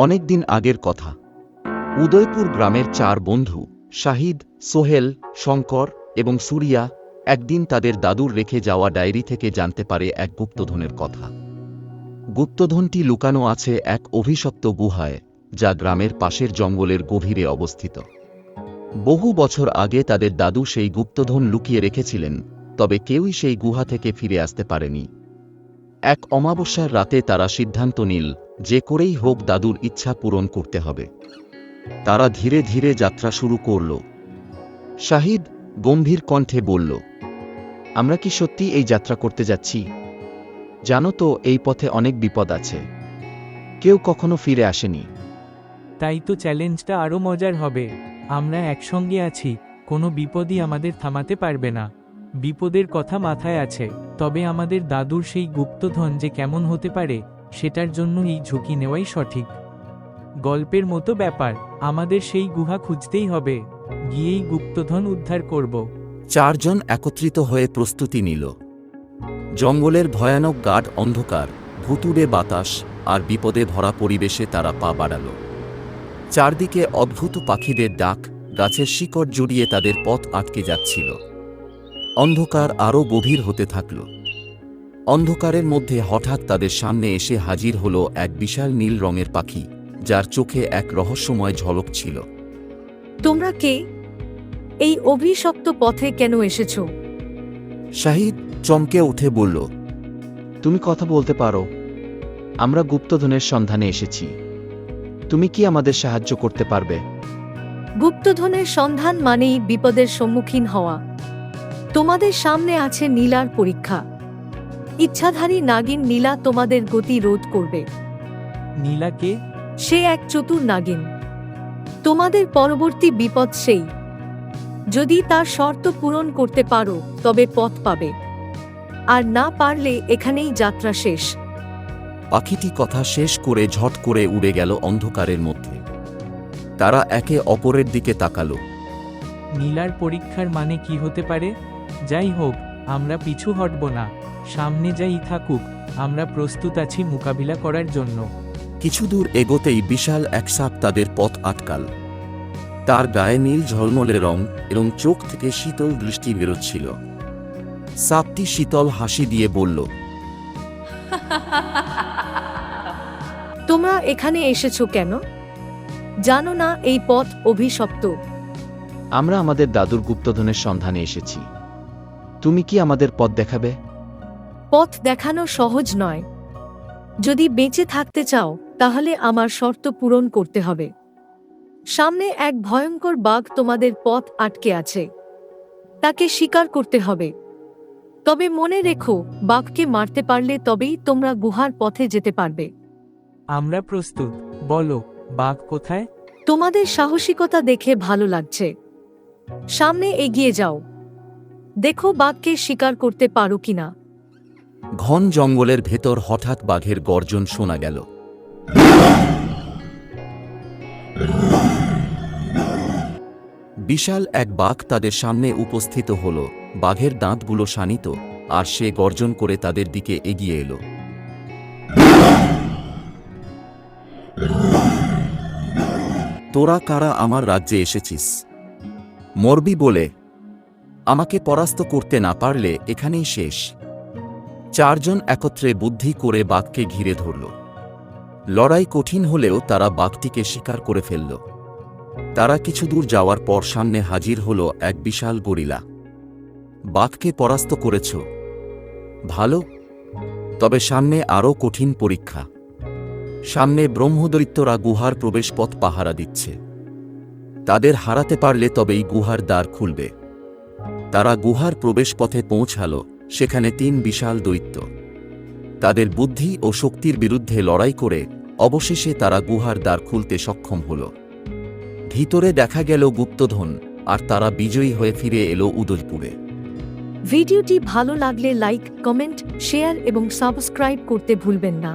অনেকদিন আগের কথা। উদয়পুর গ্রামের 4 বন্ধু শাহিদ, সোহেল, শঙ্কর এবং সুরিয়া একদিন তাদের দাদুর রেখে যাওয়া ডায়েরি থেকে জানতে পারে এক গুপ্তধনের কথা। গুপ্তধনটি লুকানো আছে এক অভিশপ্ত গুহায়, যা গ্রামের পাশের জঙ্গলের গভীরে অবস্থিত। বহু বছর আগে তাদের দাদু সেই গুপ্তধন লুকিয়ে রেখেছিলেন, তবে কেউই সেই গুহা থেকে ফিরে আসতে পারেনি। এক অমাবস্যার রাতে তারা সিদ্ধান্ত নিল যে করেই হোক দাদুর ইচ্ছা পূরণ করতে হবে। তারা ধীরে ধীরে যাত্রা শুরু করল। শাহিদ গম্ভীর কণ্ঠে বলল, আমরা কি সত্যি এই যাত্রা করতে যাচ্ছি? জানো তো, এই পথে অনেক বিপদ আছে, কেউ কখনো ফিরে আসেনি। তাই তো চ্যালেঞ্জটা আরও মজার হবে। আমরা একসঙ্গে আছি, কোনো বিপদই আমাদের থামাতে পারবে না। বিপদের কথা মাথায় আছে, তবে আমাদের দাদুর সেই গুপ্তধন যে কেমন হতে পারে সেটার জন্য এই ঝুঁকি নেওয়াই সঠিক। গল্পের মতো ব্যাপার, আমাদের সেই গুহা খুঁজতেই হবে, গিয়েই গুপ্তধন উদ্ধার করব। 4 জন একত্রিত হয়ে প্রস্তুতি নিল। জঙ্গলের ভয়ানক গাঢ় অন্ধকার, ভুতুড়ে বাতাস আর বিপদে ভরা পরিবেশে তারা পা বাড়াল। চারদিকে অদ্ভুত পাখিদের ডাক, গাছের শিকড় জড়িয়ে তাদের পথ আটকে যাচ্ছিল। অন্ধকার আরও গভীর হতে থাকল। অন্ধকারের মধ্যে হঠাৎ তাদের সামনে এসে হাজির হল এক বিশাল নীল রঙের পাখি, যার চোখে এক রহস্যময় ঝলক ছিল। তোমরা কে? এই অভিশপ্ত পথে কেন এসেছো? শাহিদ চমকে উঠে বলল, তুমি কথা বলতে পারো? আমরা গুপ্তধনের সন্ধানে এসেছি, তুমি কি আমাদের সাহায্য করতে পারবে? গুপ্তধনের সন্ধান মানেই বিপদের সম্মুখীন হওয়া। তোমাদের সামনে আছে নীলার পরীক্ষা। ইচ্ছাধারী নাগিন নীলা তোমাদের গতি রোধ করবে। নীলাকে? সে এক চতুর নাগিন। তোমাদের পরবর্তী বিপদ সেই। যদি তার শর্ত পূরণ করতে পারো তবে পথ পাবে, আর না পারলে এখানেই যাত্রা শেষ। পাখিটি কথা শেষ করে ঝট করে উড়ে গেল অন্ধকারের মধ্যে। তারা একে অপরের দিকে তাকাল। নীলার পরীক্ষার মানে কি হতে পারে? যাই হোক, আমরা পিছু হটব না। সামনে যাই থাকুক, আমরা প্রস্তুত আছি মোকাবিলা করার জন্য। কিছু দূর এগোতেই বিশাল এক সাপ তাদের পথ আটকাল। তার গায়ে নীল ঝলমলে রং এবং চোখ থেকে শীতল দৃষ্টি বেরোচ্ছিল। সাপটি শীতল হাসি দিয়ে বলল, তোমরা এখানে এসেছো কেন? জানো না এই পথ অভিশপ্ত? আমরা আমাদের দাদুর গুপ্তধনের সন্ধানে এসেছি, তুমি কি আমাদের পথ দেখাবে? পথ দেখানো সহজ নয়। যদি বেঁচে থাকতে চাও তাহলে আমার শর্ত পূরণ করতে হবে। সামনে এক ভয়ঙ্কর বাঘ তোমাদের পথ আটকে আছে, তাকে শিকার করতে হবে। তবে মনে রেখো, বাঘকে মারতে পারলে তবেই তোমরা গুহার পথে যেতে পারবে। আমরা প্রস্তুত, বলো বাঘ কোথায়? তোমাদের সাহসিকতা দেখে ভালো লাগছে। সামনে এগিয়ে যাও, দেখো বাঘকে শিকার করতে পারো কিনা। ঘন জঙ্গলের ভেতর হঠাৎ বাঘের গর্জন শোনা গেল। বিশাল এক বাঘ তাদের সামনে উপস্থিত হল। বাঘের দাঁতগুলো শানিত, আর সে গর্জন করে তাদের দিকে এগিয়ে এলো। তোরা কারা আমার রাজ্যে এসেছিস? মরবি বলে? আমাকে পরাস্ত করতে না পারলে এখানেই শেষ। 4 জন একত্রে বুদ্ধি করে বাঘকে ঘিরে ধরল। লড়াই কঠিন হলেও তারা বাঘটিকে শিকার করে ফেলল। তারা কিছু দূর যাওয়ার পর সামনে হাজির হল এক বিশাল গরিলা। বাঘকে পরাস্ত করেছ, ভালো, তবে সামনে আরও কঠিন পরীক্ষা। সামনে ব্রহ্মদৈত্যরা গুহার প্রবেশপথ পাহারা দিচ্ছে। তাদের হারাতে পারলে তবেই গুহার দ্বার খুলবে। তারা গুহার প্রবেশপথে পৌঁছাল। সেখানে 3 বিশাল দৈত্য। তাদের বুদ্ধি ও শক্তির বিরুদ্ধে লড়াই করে অবশেষে তারা গুহার দ্বার খুলতে সক্ষম হল। ভিতরে দেখা গেল গুপ্তধন, আর তারা বিজয়ী হয়ে ফিরে এলো উদয়পুরে। ভিডিওটি ভালো লাগলে লাইক, কমেন্ট, শেয়ার এবং সাবস্ক্রাইব করতে ভুলবেন না।